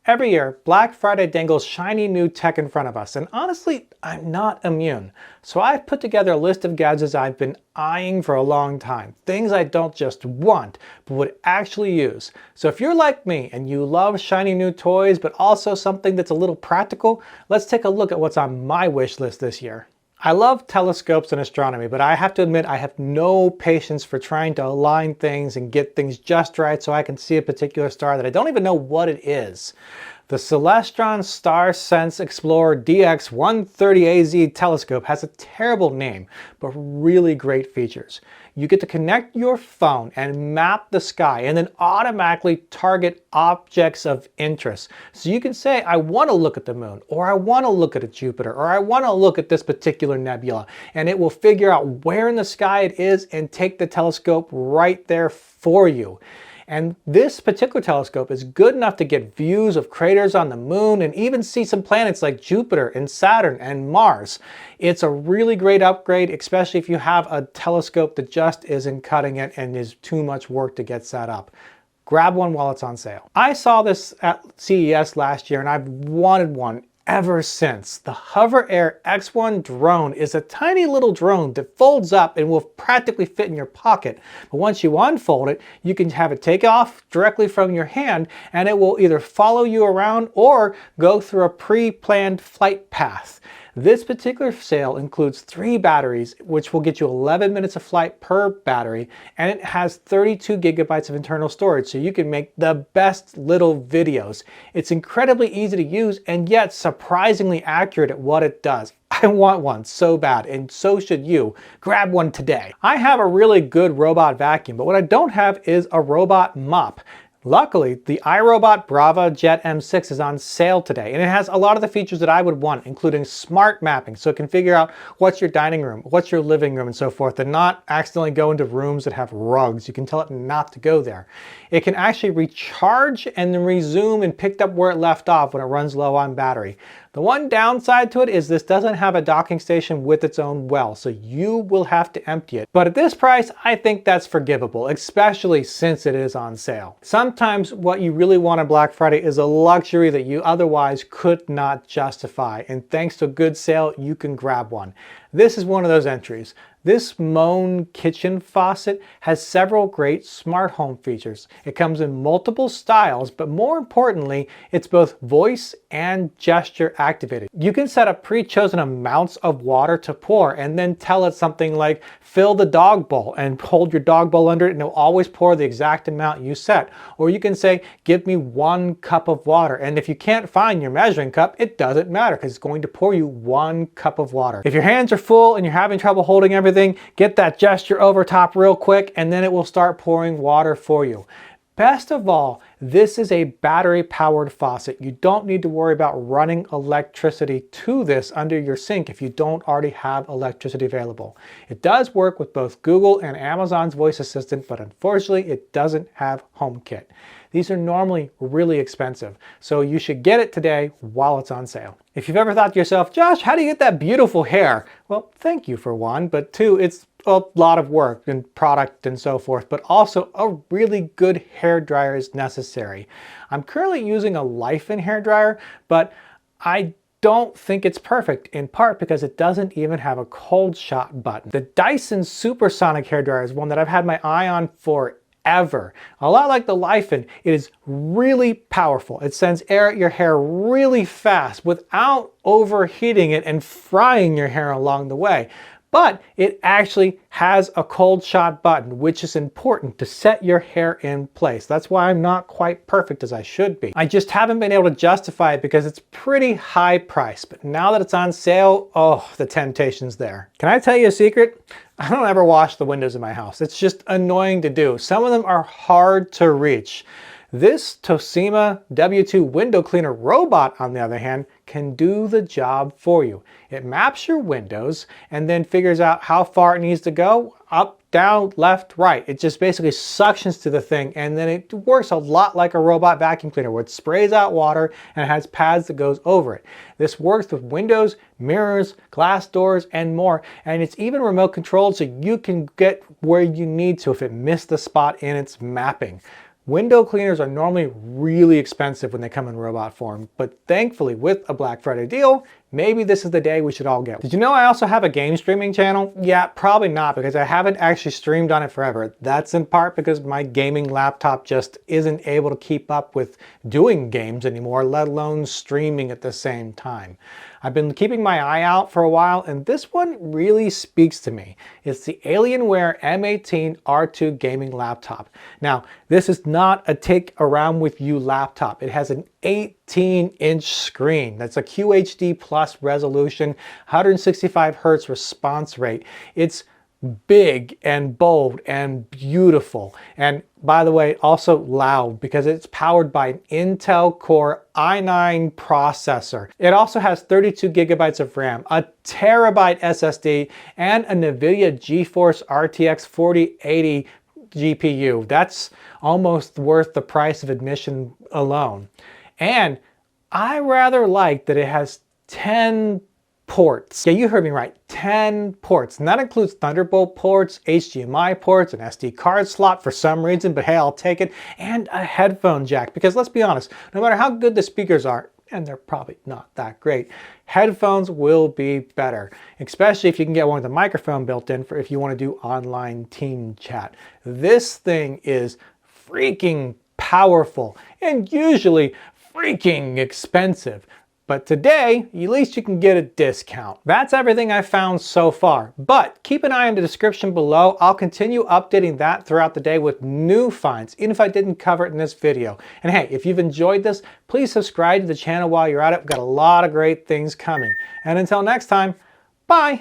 Every year, Black Friday dangles shiny new tech in front of us, and honestly, I'm not immune. So I've put together a list of gadgets I've been eyeing for a long time. Things I don't just want, but would actually use. So if you're like me and you love shiny new toys, but also something that's a little practical, let's take a look at what's on my wish list this year. I love telescopes and astronomy, but I have to admit I have no patience for trying to align things and get things just right so I can see a particular star that I don't even know what it is. The Celestron Star Sense Explorer DX130AZ telescope has a terrible name, but really great features. You get to connect your phone and map the sky and then automatically target objects of interest. So you can say, I want to look at the moon, or I want to look at a Jupiter, or I want to look at this particular nebula, and it will figure out where in the sky it is and take the telescope right there for you. And this particular telescope is good enough to get views of craters on the moon and even see some planets like Jupiter and Saturn and Mars. It's a really great upgrade, especially if you have a telescope that just isn't cutting it and is too much work to get set up. Grab one while it's on sale. I saw this at CES last year and I've wanted one ever since. The Hover Air X1 drone is a tiny little drone that folds up and will practically fit in your pocket. But once you unfold it, you can have it take off directly from your hand and it will either follow you around or go through a pre-planned flight path. This particular sale includes 3 batteries, which will get you 11 minutes of flight per battery, and it has 32 gigabytes of internal storage, so you can make the best little videos. It's incredibly easy to use and yet surprisingly accurate at what it does. I want one so bad, and so should you. Grab one today. I have a really good robot vacuum, but what I don't have is a robot mop. Luckily, the iRobot Brava Jet M6 is on sale today, and it has a lot of the features that I would want, including smart mapping, so it can figure out what's your dining room, what's your living room, and so forth, and not accidentally go into rooms that have rugs. You can tell it not to go there. It can actually recharge and then resume and pick up where it left off when it runs low on battery. The one downside to it is this doesn't have a docking station with its own well, so you will have to empty it. But at this price, I think that's forgivable, especially since it is on sale. Sometimes what you really want on Black Friday is a luxury that you otherwise could not justify, and thanks to a good sale, you can grab one. This is one of those entries. This Moan kitchen faucet has several great smart home features. It comes in multiple styles, but more importantly, it's both voice and gesture activated. You can set up pre-chosen amounts of water to pour and then tell it something like, fill the dog bowl, and hold your dog bowl under it and it'll always pour the exact amount you set. Or you can say, give me 1 cup of water. And if you can't find your measuring cup, it doesn't matter because it's going to pour you 1 cup of water. If your hands are full and you're having trouble holding everything, get that gesture over top real quick and then it will start pouring water for you. Best of all, this is a battery-powered faucet. You don't need to worry about running electricity to this under your sink if you don't already have electricity available. It does work with both Google and Amazon's voice assistant, but unfortunately it doesn't have HomeKit. These are normally really expensive, so you should get it today while it's on sale. If you've ever thought to yourself, Josh, how do you get that beautiful hair? Well, thank you for one, but two, it's a lot of work and product and so forth, but also a really good hair dryer is necessary. I'm currently using a Lifen hair dryer, but I don't think it's perfect, in part because it doesn't even have a cold shot button. The Dyson Supersonic hair dryer is one that I've had my eye on for ever. A lot like the Lifen, it is really powerful. It sends air at your hair really fast without overheating it and frying your hair along the way. But it actually has a cold shot button, which is important to set your hair in place. That's why I'm not quite perfect as I should be. I just haven't been able to justify it because it's pretty high price. But now that it's on sale, oh, the temptation's there. Can I tell you a secret? I don't ever wash the windows in my house. It's just annoying to do. Some of them are hard to reach. This Toshiba W2 window cleaner robot, on the other hand, can do the job for you. It maps your windows and then figures out how far it needs to go, up, down, left, right. It just basically suctions to the thing, and then it works a lot like a robot vacuum cleaner where it sprays out water and has pads that goes over it. This works with windows, mirrors, glass doors, and more, and it's even remote controlled so you can get where you need to if it missed the spot in its mapping. Window cleaners are normally really expensive when they come in robot form, but thankfully with a Black Friday deal, maybe this is the day we should all get. Did you know I also have a game streaming channel? Yeah, probably not, because I haven't actually streamed on it forever. That's in part because my gaming laptop just isn't able to keep up with doing games anymore, let alone streaming at the same time. I've been keeping my eye out for a while, and this one really speaks to me. It's the Alienware M18 R2 gaming laptop. Now, this is not a take around with you laptop. It has an 18-inch screen. That's a QHD plus resolution, 165 Hertz response rate. It's big and bold and beautiful. And by the way, also loud because it's powered by an Intel Core i9 processor. It also has 32 gigabytes of RAM, a terabyte SSD, and a NVIDIA GeForce RTX 4080 GPU. That's almost worth the price of admission alone. And I rather like that it has 10 ports. Yeah, you heard me right, 10 ports. And that includes Thunderbolt ports, HDMI ports, an SD card slot for some reason, but hey, I'll take it, and a headphone jack. Because let's be honest, no matter how good the speakers are, and they're probably not that great, headphones will be better, especially if you can get one with a microphone built in for if you want to do online team chat. This thing is freaking powerful and usually freaking expensive. But today, at least you can get a discount. That's everything I've found so far. But keep an eye on the description below. I'll continue updating that throughout the day with new finds, even if I didn't cover it in this video. And hey, if you've enjoyed this, please subscribe to the channel while you're at it. We've got a lot of great things coming. And until next time, bye!